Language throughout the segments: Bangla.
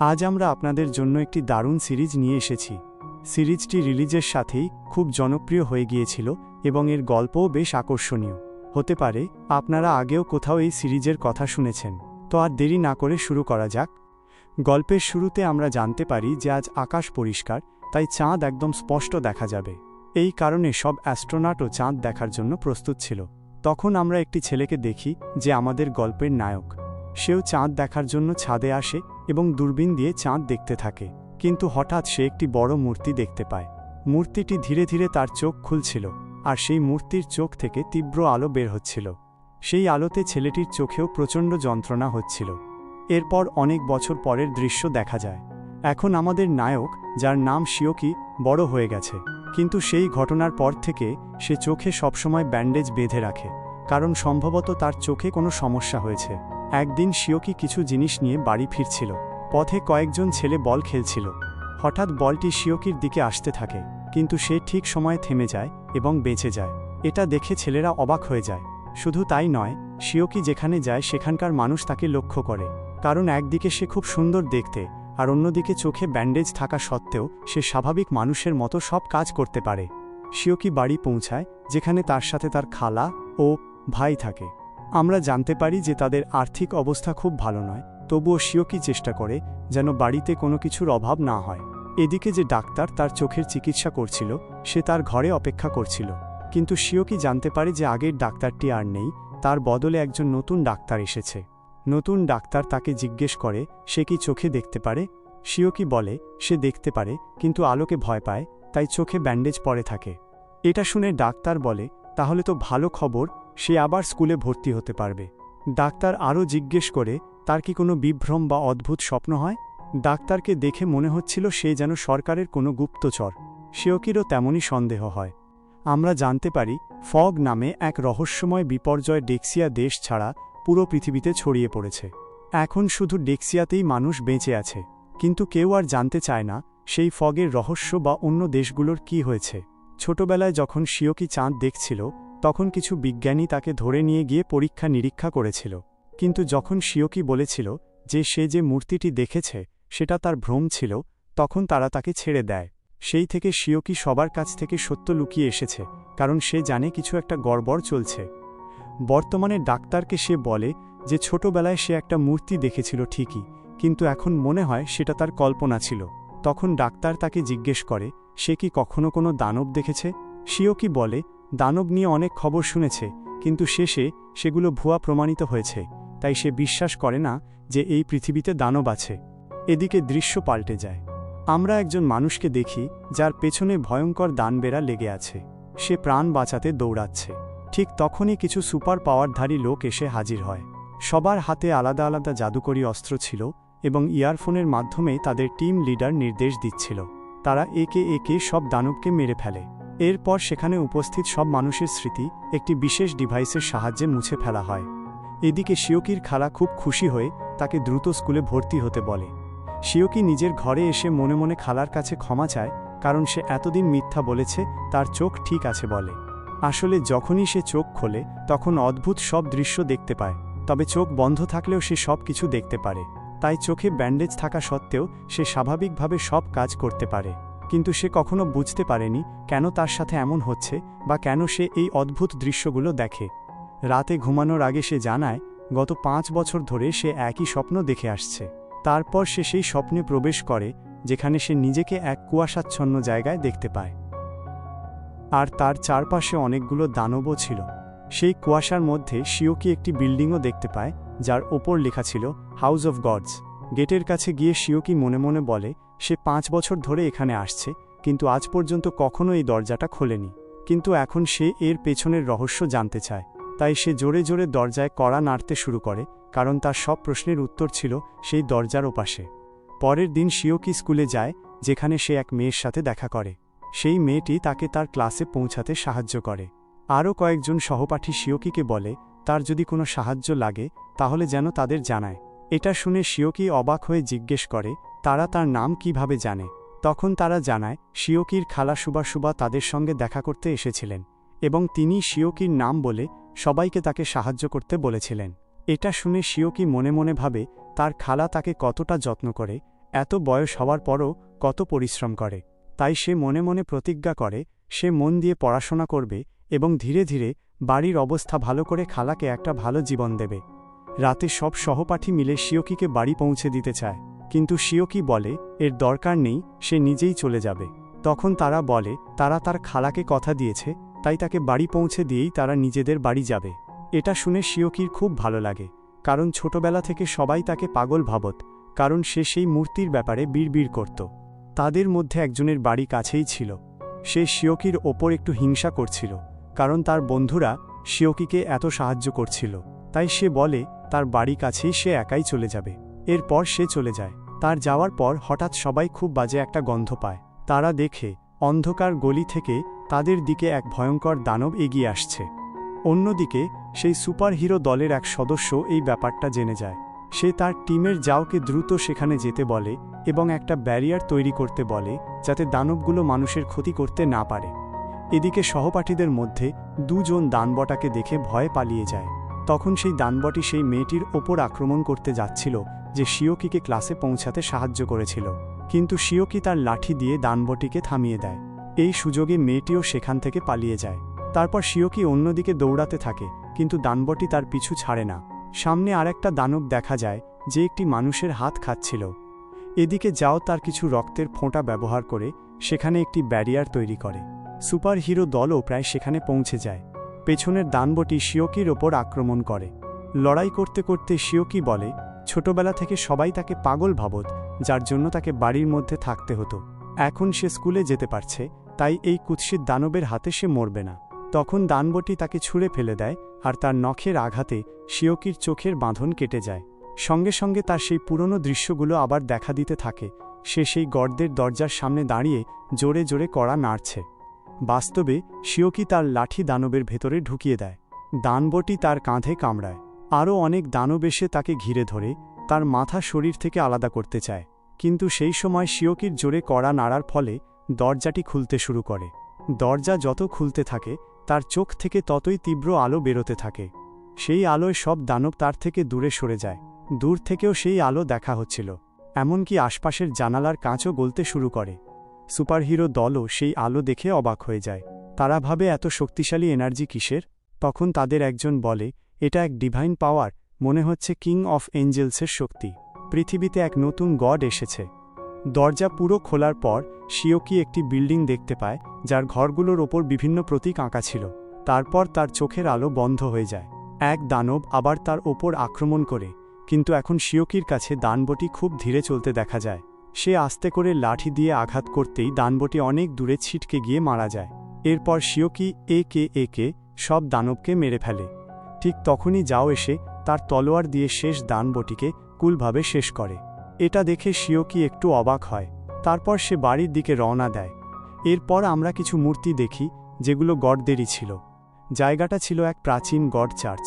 আজ আমরা আপনাদের জন্য একটি দারুণ সিরিজ নিয়ে এসেছি। সিরিজটি রিলিজের সাথেই খুব জনপ্রিয় হয়ে গিয়েছিল এবং এর গল্পও বেশ আকর্ষণীয়। হতে পারে আপনারা আগেও কোথাও এই সিরিজের কথা শুনেছেন। তো আর দেরি না করে শুরু করা যাক। গল্পের শুরুতে আমরা জানতে পারি যে আজ আকাশ পরিষ্কার, তাই চাঁদ একদম স্পষ্ট দেখা যাবে। এই কারণে সব অ্যাস্ট্রোনটও চাঁদ দেখার জন্য প্রস্তুত ছিল। তখন আমরা একটি ছেলেকে দেখি যে আমাদের গল্পের নায়ক। সেও চাঁদ দেখার জন্য ছাদে আসে এবং দূরবীন দিয়ে চাঁদ দেখতে থাকে। কিন্তু হঠাৎ সে একটি বড় মূর্তি দেখতে পায়। মূর্তিটি ধীরে ধীরে তার চোখ খুলছিল, আর সেই মূর্তির চোখ থেকে তীব্র আলো বের হচ্ছিল। সেই আলোতে ছেলেটির চোখেও প্রচণ্ড যন্ত্রণা হচ্ছিল। এরপর অনেক বছর পরের দৃশ্য দেখা যায়। এখন আমাদের নায়ক, যার নাম শিওকি, বড় হয়ে গেছে। কিন্তু সেই ঘটনার পর থেকে সে চোখে সবসময় ব্যান্ডেজ বেঁধে রাখে, কারণ সম্ভবত তার চোখে কোনো সমস্যা হয়েছে। একদিন শিওকি কিছু জিনিস নিয়ে বাড়ি ফিরছিল। পথে কয়েকজন ছেলে বল খেলছিল। হঠাৎ বলটি শিওকির দিকে আসতে থাকে, কিন্তু সে ঠিক সময়ে থেমে যায় এবং বেঁচে যায়। এটা দেখে ছেলেরা অবাক হয়ে যায়। শুধু তাই নয়, শিওকি যেখানে যায় সেখানকার মানুষ তাকে লক্ষ্য করে, কারণ একদিকে সে খুব সুন্দর দেখতে, আর অন্যদিকে চোখে ব্যান্ডেজ থাকা সত্ত্বেও সে স্বাভাবিক মানুষের মতো সব কাজ করতে পারে। শিওকি বাড়ি পৌঁছায়, যেখানে তার সাথে তার খালা ও ভাই থাকে। আমরা জানতে পারি যে তাদের আর্থিক অবস্থা খুব ভালো নয়, তবুও শিওকি চেষ্টা করে যেন বাড়িতে কোনো কিছুর অভাব না হয়। এদিকে যে ডাক্তার তার চোখের চিকিৎসা করছিল, সে তার ঘরে অপেক্ষা করছিল। কিন্তু শিওকি জানতে পারে যে আগের ডাক্তারটি আর নেই, তার বদলে একজন নতুন ডাক্তার এসেছে। নতুন ডাক্তার তাকে জিজ্ঞেস করে সে কি চোখে দেখতে পারে। শিওকি বলে সে দেখতে পারে, কিন্তু আলোকে ভয় পায়, তাই চোখে ব্যান্ডেজ পরে থাকে। এটা শুনে ডাক্তার বলে তাহলে তো ভালো খবর, সে আবার স্কুলে ভর্তি হতে পারবে। ডাক্তার আরও জিজ্ঞেস করে তার কি কোনো বিভ্রম বা অদ্ভুত স্বপ্ন হয়। ডাক্তারকে দেখে মনে হচ্ছিল সে যেন সরকারের কোনো গুপ্তচর। শিওকিরও তেমনই সন্দেহ হয়। আমরা জানতে পারি ফগ নামে এক রহস্যময় বিপর্যয় ডেক্সিয়া দেশ ছাড়া পুরো পৃথিবীতে ছড়িয়ে পড়েছে। এখন শুধু ডেক্সিয়াতেই মানুষ বেঁচে আছে, কিন্তু কেউ আর জানতে চায় না সেই ফগের রহস্য বা অন্য দেশগুলোর কি হয়েছে। ছোটবেলায় যখন শিওকি চাঁদ দেখছিল, তখন কিছু বিজ্ঞানী তাকে ধরে নিয়ে গিয়ে পরীক্ষা নিরীক্ষা করেছিল। কিন্তু যখন শিওকি বলেছিল যে সে যে মূর্তিটি দেখেছে সেটা তার ভ্রম ছিল, তখন তারা তাকে ছেড়ে দেয়। সেই থেকে শিওকি সবার কাছ থেকে সত্য লুকিয়ে এসেছে, কারণ সে জানে কিছু একটা গড়বড় চলছে। বর্তমানে ডাক্তারকে সে বলে যে ছোটবেলায় সে একটা মূর্তি দেখেছিল ঠিকই, কিন্তু এখন মনে হয় সেটা তার কল্পনা ছিল। তখন ডাক্তার তাকে জিজ্ঞেস করে সে কি কখনো কোনো দানব দেখেছে। শিওকি বলে দানব নিয়ে অনেক খবর শুনেছে, কিন্তু শেষে সেগুলো ভুয়া প্রমাণিত হয়েছে, তাই সে বিশ্বাস করে না যে এই পৃথিবীতে দানব আছে। এদিকে দৃশ্য পাল্টে যায়। আমরা একজন মানুষকে দেখি যার পেছনে ভয়ঙ্কর দানবেরা লেগে আছে। সে প্রাণ বাঁচাতে দৌড়াচ্ছে। ঠিক তখনই কিছু সুপার পাওয়ারধারী লোক এসে হাজির হয়। সবার হাতে আলাদা আলাদা জাদুকরী অস্ত্র ছিল এবং ইয়ারফোনের মাধ্যমে তাদের টিম লিডার নির্দেশ দিচ্ছিল। তারা একে একে সব দানবকে মেরে ফেলে। এরপর সেখানে উপস্থিত সব মানুষের স্মৃতি একটি বিশেষ ডিভাইসের সাহায্যে মুছে ফেলা হয়। এদিকে শিওকির খালা খুব খুশি হয়ে তাকে দ্রুত স্কুলে ভর্তি হতে বলে। শিওকি নিজের ঘরে এসে মনে মনে খালার কাছে ক্ষমা চায়, কারণ সে এতদিন মিথ্যা বলেছে তার চোখ ঠিক আছে বলে। আসলে যখনই সে চোখ খোলে তখন অদ্ভুত সব দৃশ্য দেখতে পায়, তবে চোখ বন্ধ থাকলেও সে সব কিছু দেখতে পারে। তাই চোখে ব্যান্ডেজ থাকা সত্ত্বেও সে স্বাভাবিকভাবে সব কাজ করতে পারে। কিন্তু সে কখনো বুঝতে পারেনি কেন তার সাথে এমন হচ্ছে বা কেন সে এই অদ্ভুত দৃশ্যগুলো দেখে। রাতে ঘুমানোর আগে সে জানায় গত 5 বছর ধরে সে একই স্বপ্ন দেখে আসছে। তারপর সে সেই স্বপ্নে প্রবেশ করে যেখানে সে নিজেকে এক কুয়াশাচ্ছন্ন জায়গায় দেখতে পায়, আর তার চারপাশে অনেকগুলো দানবও ছিল। সেই কুয়াশার মধ্যে শিওকি একটি বিল্ডিংও দেখতে পায়, যার ওপর লেখা ছিল হাউস অফ গডস। গেটের কাছে গিয়ে শিওকি মনে মনে বলে সে 5 বছর ধরে এখানে আসছে, কিন্তু আজ পর্যন্ত কখনো এই দরজাটা খোলেনি। কিন্তু এখন সে এর পেছনের রহস্য জানতে চায়, তাই সে জোরে জোরে দরজায় কড়া নাড়তে শুরু করে, কারণ তার সব প্রশ্নের উত্তর ছিল সেই দরজার ওপাশে। পরের দিন শিওকি স্কুলে যায়, যেখানে সে এক মেয়ের সাথে দেখা করে। সেই মেয়েটি তাকে তার ক্লাসে পৌঁছাতে সাহায্য করে। আরও কয়েকজন সহপাঠী শিওকিকে বলে তার যদি কোনো সাহায্য লাগে তাহলে যেন তাদের জানায়। এটা শুনে শিওকি অবাক হয়ে জিজ্ঞেস করে তারা তার নাম কিভাবে জানে। তখন তারা জানায় শিওকির খালা সুবা তাদের সঙ্গে দেখা করতে এসেছিলেন এবং তিনি শিওকির নাম বলে সবাইকে তাকে সাহায্য করতে বলেছিলেন। এটা শুনে শিওকি মনে মনে ভাবে তার খালা তাকে কতটা যত্ন করে, এত বয়স হওয়ার পরও কত পরিশ্রম করে। তাই সে মনে মনে প্রতিজ্ঞা করে সে মন দিয়ে পড়াশোনা করবে এবং ধীরে ধীরে বাড়ির অবস্থা ভালো করে খালাকে একটা ভালো জীবন দেবে। রাতে সব সহপাঠী মিলে শিওকিকে বাড়ি পৌঁছে দিতে চায়, কিন্তু শিওকি বলে এর দরকার নেই, সে নিজেই চলে যাবে। তখন তারা বলে তারা তার খালাকে কথা দিয়েছে, তাই তাকে বাড়ি পৌঁছে দিয়েই তারা নিজেদের বাড়ি যাবে। এটা শুনে শিওকির খুব ভালো লাগে, কারণ ছোটবেলা থেকে সবাই তাকে পাগল ভাবত, কারণ সে সেই মূর্তির ব্যাপারে বিড়বিড় করত। তাদের মধ্যে একজনের বাড়ি কাছেই ছিল। সে শিওকির ওপর একটু হিংসা করছিল, কারণ তার বন্ধুরা শিওকিকে এত সাহায্য করছিল। তাই সে বলে তার বাড়ি কাছেই সে একাই চলে যাবে। এরপর সে চলে যায়। তার যাওয়ার পর হঠাৎ সবাই খুব বাজে একটা গন্ধ পায়। তারা দেখে অন্ধকার গলি থেকে তাদের দিকে এক ভয়ঙ্কর দানব এগিয়ে আসছে। অন্যদিকে সেই সুপারহিরো দলের এক সদস্য এই ব্যাপারটা জেনে যায়। সে তার টিমের যাওকে দ্রুত সেখানে যেতে বলে এবং একটা ব্যারিয়ার তৈরি করতে বলে, যাতে দানবগুলো মানুষের ক্ষতি করতে না পারে। এদিকে সহপাঠীদের মধ্যে দুজন দানবটাকে দেখে ভয়ে পালিয়ে যায়। তখন সেই দানবটি সেই মেয়েটির ওপর আক্রমণ করতে যাচ্ছিল যে শিওকিকে ক্লাসে পৌঁছাতে সাহায্য করেছিল, কিন্তু শিওকি তার লাঠি দিয়ে দানবটিকে থামিয়ে দেয়। এই সুযোগে মেয়েটিও সেখান থেকে পালিয়ে যায়। তারপর শিওকি অন্যদিকে দৌড়াতে থাকে, কিন্তু দানবটি তার পিছু ছাড়ে না। সামনে আরেকটা দানব দেখা যায় যে একটি মানুষের হাত খাচ্ছিল। এদিকে যাও তার কিছু রক্তের ফোঁটা ব্যবহার করে সেখানে একটি ব্যারিয়ার তৈরি করে। সুপারহিরো দলও প্রায় সেখানে পৌঁছে যায়। পেছনের দানবটি শিওকির ওপর আক্রমণ করে। লড়াই করতে করতে শিওকি বলে ছোটবেলা থেকে সবাই তাকে পাগল ভাবত, যার জন্য তাকে বাড়ির মধ্যে থাকতে হতো। এখন সে স্কুলে যেতে পারছে, তাই এই কুৎসিত দানবের হাতে সে মরবে না। তখন দানবটি তাকে ছুঁড়ে ফেলে দেয়, আর তার নখের আঘাতে শিওকির চোখের বাঁধন কেটে যায়। সঙ্গে সঙ্গে তার সেই পুরনো দৃশ্যগুলো আবার দেখা দিতে থাকে। সে সেই গর্তের দরজার সামনে দাঁড়িয়ে জোরে জোরে কড়া নাড়ছে। বাস্তবে শিওকি তার লাঠি দানবের ভেতরে ঢুকিয়ে দেয়। দানবটি তার কাঁধে কামড়ায়। আরও অনেক দানব এসে তাকে ঘিরে ধরে তার মাথা শরীর থেকে আলাদা করতে চায়, কিন্তু সেই সময় শিওকির জোরে কড়া নাড়ার ফলে দরজাটি খুলতে শুরু করে। দরজা যত খুলতে থাকে তার চোখ থেকে ততই তীব্র আলো বেরোতে থাকে। সেই আলোয় সব দানব তার থেকে দূরে সরে যায়। দূর থেকেও সেই আলো দেখা হচ্ছিল, এমনকি আশপাশের জানালার কাঁচও গলতে শুরু করে। সুপারহিরো দলও সেই আলো দেখে অবাক হয়ে যায়। তারা ভাবে এত শক্তিশালী এনার্জি কিসের? তখন তাদের একজন বলে এটা এক ডিভাইন পাওয়ার, মনে হচ্ছে কিং অফ এঞ্জেলসের শক্তি। পৃথিবীতে এক নতুন গড এসেছে। দরজা পুরো খোলার পর শিওকি একটি বিল্ডিং দেখতে পায়, যার ঘরগুলোর ওপর বিভিন্ন প্রতীক আঁকা ছিল। তারপর তার চোখের আলো বন্ধ হয়ে যায়। এক দানব আবার তার ওপর আক্রমণ করে, কিন্তু এখন শিওকির কাছে দানবটি খুব ধীরে চলতে দেখা যায়। সে আস্তে করে লাঠি দিয়ে আঘাত করতেই দানবটি অনেক দূরে ছিটকে গিয়ে মারা যায়। এরপর শিওকি একে একে সব দানবকে মেরে ফেলে। ঠিক তখনই যাও এসে তার তলোয়ার দিয়ে শেষ দানবটিকে কুলভাবে শেষ করে। এটা দেখে শিওকি একটু অবাক হয়। তারপর সে বাড়ির দিকে রওনা দেয়। এরপর আমরা কিছু মূর্তি দেখি, যেগুলো গডদেরই ছিল। জায়গাটা ছিল এক প্রাচীন গড চার্চ।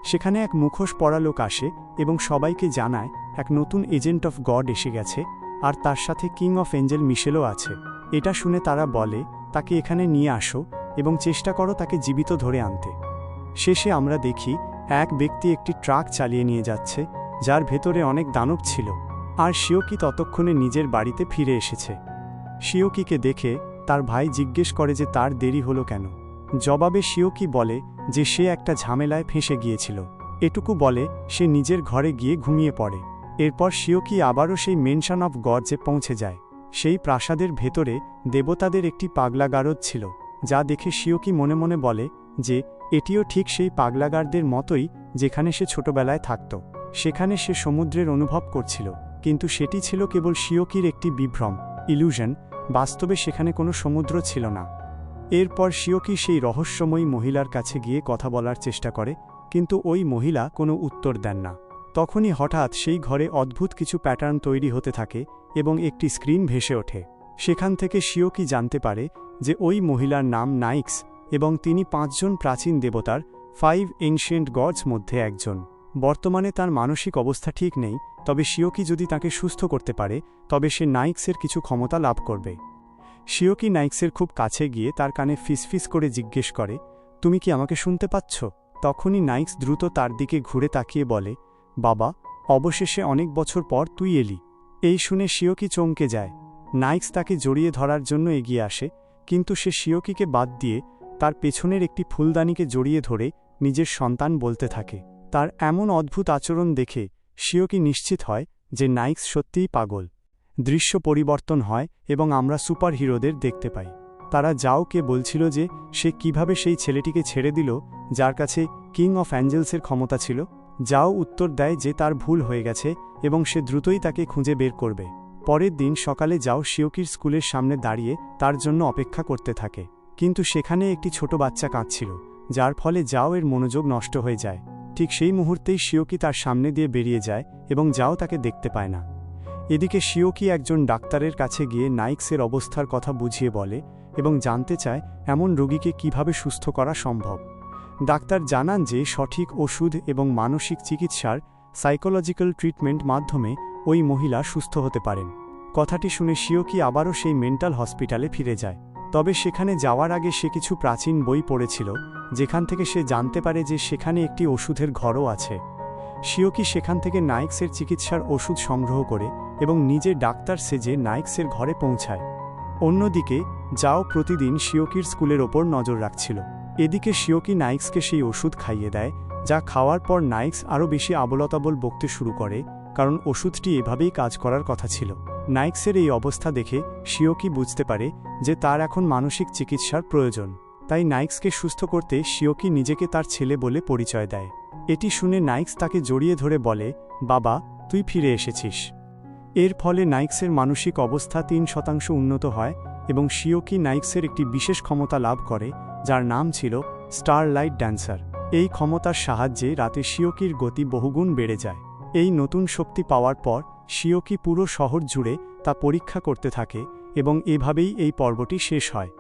সেখানে এক মুখোশ পরা লোক আসে এবং সবাইকে জানায় এক নতুন এজেন্ট অফ গড এসে গেছে, আর তার সাথে কিং অফ এঞ্জেল মিশেলও আছে। এটা শুনে তারা বলে তাকে এখানে নিয়ে আসো এবং চেষ্টা করো তাকে জীবিত ধরে আনতে। শেষে আমরা দেখি এক ব্যক্তি একটি ট্রাক চালিয়ে নিয়ে যাচ্ছে, যার ভেতরে অনেক দানব ছিল, আর শিওকি ততক্ষণে নিজের বাড়িতে ফিরে এসেছে। শিওকিকে দেখে তার ভাই জিজ্ঞেস করে যে তার দেরি হলো কেন। জবাবে শিওকি বলে যে সে একটা ঝামেলায় ফেঁসে গিয়েছিল। এটুকু বলে সে নিজের ঘরে গিয়ে ঘুমিয়ে পড়ে। এরপর শিওকি আবারও সেই মেনশন অফ গডসে পৌঁছে যায়। সেই প্রাসাদের ভেতরে দেবতাদের একটি পাগলাগারদ ছিল, যা দেখে শিওকি মনে মনে বলে যে এটিও ঠিক সেই পাগলাগারদের মতোই যেখানে সে ছোটবেলায় থাকত। সেখানে সে সমুদ্রের অনুভব করছিল, কিন্তু সেটি ছিল কেবল শিওকির একটি বিভ্রম, ইলুশন। বাস্তবে সেখানে কোনো সমুদ্র ছিল না। এরপর শিওকি সেই রহস্যময়ী মহিলার কাছে গিয়ে কথা বলার চেষ্টা করে, কিন্তু ওই মহিলা কোনো উত্তর দেন না। তখনই হঠাৎ সেই ঘরে অদ্ভুত কিছু প্যাটার্ন তৈরি হতে থাকে এবং একটি স্ক্রিন ভেসে ওঠে। সেখান থেকে শিওকি জানতে পারে যে ওই মহিলার নাম নাইক্স এবং তিনি 5 জন প্রাচীন দেবতার 5 এনশিয়েন্ট গডস মধ্যে একজন। বর্তমানে তার মানসিক অবস্থা ঠিক নেই, তবে শিওকি যদি তাকে সুস্থ করতে পারে তবে সে নাইক্সের কিছু ক্ষমতা লাভ করবে। শিওকি নাইক্সের খুব কাছে গিয়ে তার কানে ফিসফিস করে জিজ্ঞেস করে, তুমি কি আমাকে শুনতে পাচ্ছ? তখনই নাইক্স দ্রুত তার দিকে ঘুরে তাকিয়ে বলে, বাবা, অবশেষে অনেক বছর পর তুই এলি। এই শুনে শিওকি চমকে যায়। নাইক্স তাকে জড়িয়ে ধরার জন্য এগিয়ে আসে, কিন্তু সে শিওকিকে বাদ দিয়ে তার পেছনের একটি ফুলদানিকে জড়িয়ে ধরে নিজের সন্তান বলতে থাকে। তার এমন অদ্ভুত আচরণ দেখে শিওকি নিশ্চিত হয় যে নাইক্স সত্যিই পাগল। দৃশ্য পরিবর্তন হয় এবং আমরা সুপার হিরোদের দেখতে পাই। তারা জাওকে বলছিল যে সে কিভাবে সেই ছেলেটিকে ছেড়ে দিল যার কাছে কিং অফ অ্যাঞ্জেলসের ক্ষমতা ছিল। জাও উত্তর দেয় যে তার ভুল হয়ে গেছে এবং সে দ্রুতই তাকে খুঁজে বের করবে। পরের দিন সকালে জাও শিওকির স্কুলের সামনে দাঁড়িয়ে তার জন্য অপেক্ষা করতে থাকে, কিন্তু সেখানে একটি ছোট বাচ্চা কাঁদছিল, যার ফলে জাও এর মনোযোগ নষ্ট হয়ে যায়। ঠিক সেই মুহূর্তেই শিওকি তার সামনে দিয়ে বেরিয়ে যায় এবং জাও তাকে দেখতে পায় না। এদিকে শিওকি একজন ডাক্তারের কাছে গিয়ে নাইক্সের অবস্থার কথা বুঝিয়ে বলে এবং জানতে চায় এমন রোগীকে কিভাবে সুস্থ করা সম্ভব। ডাক্তার জানান যে সঠিক ওষুধ এবং মানসিক চিকিৎসার সাইকোলজিক্যাল ট্রিটমেন্ট মাধ্যমে ওই মহিলা সুস্থ হতে পারেন। কথাটি শুনে শিওকি আবারও সেই মেন্টাল হসপিটালে ফিরে যায়। তবে সেখানে যাওয়ার আগে সে কিছু প্রাচীন বই পড়েছিল, যেখান থেকে সে জানতে পারে যে সেখানে একটি ওষুধের ঘরও আছে। শিওকি সেখান থেকে নাইক্সের চিকিৎসার ওষুধ সংগ্রহ করে এবং নিজে ডাক্তার সেজে নাইক্সের ঘরে পৌঁছায়। অন্যদিকে জাও প্রতিদিন শিওকির স্কুলের ওপর নজর রাখছিল। এদিকে শিওকি নাইক্সকে সেই ওষুধ খাইয়ে দেয়, যা খাওয়ার পর নাইক্স আরও বেশি আবোলতাবোল বকতে শুরু করে, কারণ ওষুধটি এভাবেই কাজ করার কথা ছিল। নাইক্সের এই অবস্থা দেখে শিওকি বুঝতে পারে যে তার এখন মানসিক চিকিৎসার প্রয়োজন। তাই নাইক্সকে সুস্থ করতে শিওকি নিজেকে তার ছেলে বলে পরিচয় দেয়। এটি শুনে নাইক্স তাকে জড়িয়ে ধরে বলে, বাবা, তুই ফিরে এসেছিস। এর ফলে নাইক্সের মানসিক অবস্থা 3% উন্নত হয় এবং শিওকি নাইক্সের একটি বিশেষ ক্ষমতা লাভ করে, যার নাম ছিল স্টারলাইট ড্যান্সার। এই ক্ষমতার সাহায্যে রাতে শিওকির গতি বহুগুণ বেড়ে যায়। এই নতুন শক্তি পাওয়ার পর শিওকি পুরো শহর জুড়ে তা পরীক্ষা করতে থাকে এবং এভাবেই এই পর্বটি শেষ হয়।